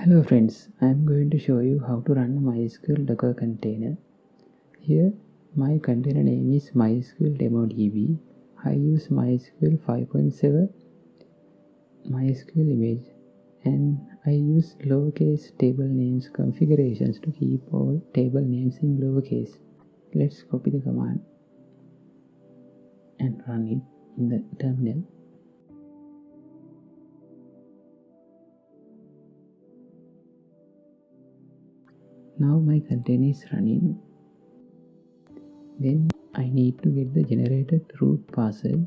Hello friends, I am going to show you how to run a MySQL Docker container. Here my container name is MySQL DemoDB. I use MySQL 5.7 MySQL image and I use lowercase table names configurations to keep all table names in lowercase. Let's copy the command and run it in the terminal. Now my container is running. Then I need to get the generated root password.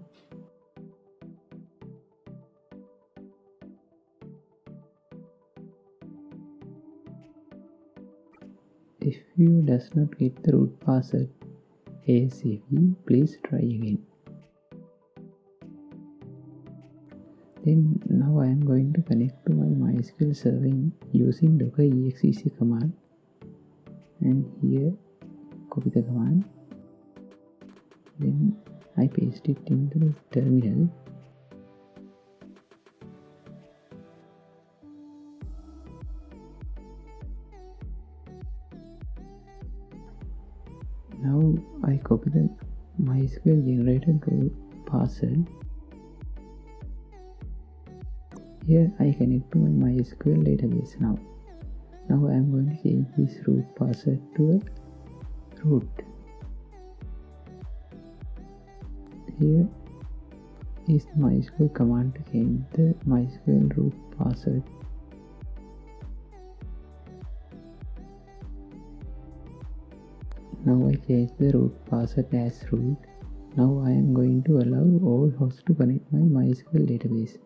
If you does not get the root password ASAP, please try again. Then now I am going to connect to my MySQL server using docker exec command, and here copy the command. Then I paste it into the terminal. Now I copy the MySQL generated root password. Here I connect to my MySQL database now. Now I am going to change this root password to a root. Here is the MySQL command to change the MySQL root password. Now I change the root password as root. Now I am going to allow all hosts to connect my MySQL database.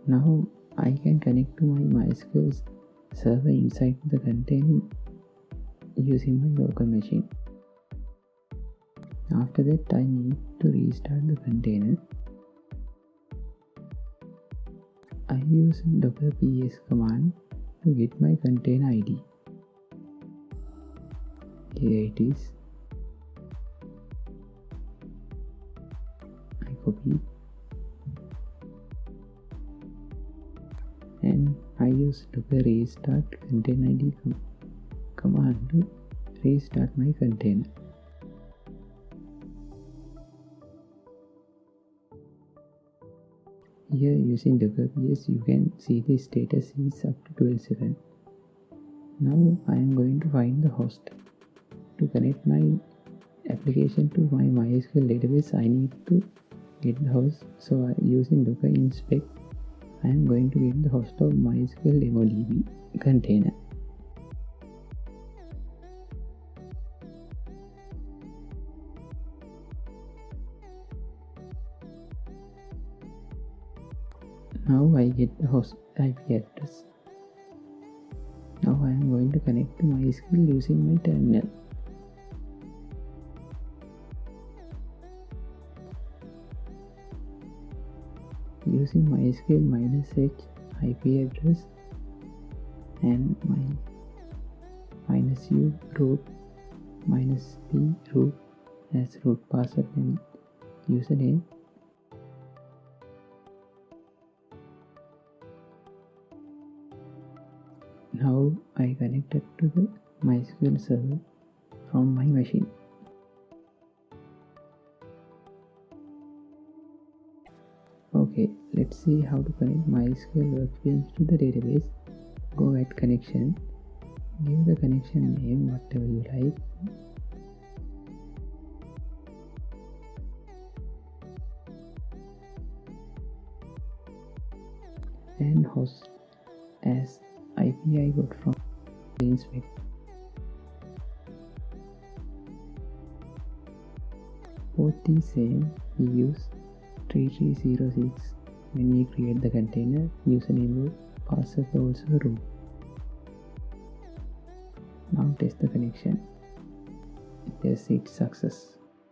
Now I can connect to my MySQL server inside the container using my local machine. After that, I need to restart the container. I use docker ps command to get my container ID. Here it is. I copy it. And I use docker restart container ID command to restart my container. Here using docker ps you can see the status is up to 12 seconds. Now I am going to find the host. To connect my application to my MySQL database, I need to get the host. So using docker inspect, I am going to get the host of MySQL DemoDB container. Now I get the host IP address. Now I am going to connect to MySQL using my terminal. Using MySQL -h IP address and my -u root -p root as root password and username. Now I connected to the MySQL server from my machine. Okay, let's see how to connect MySQL workbench to the database. Go at connection, give the connection name whatever you like, and host as IP I got from inspect. Port is same, we use 3306 when we create the container. Username root, password also root. Now test the connection. Yes, it's success.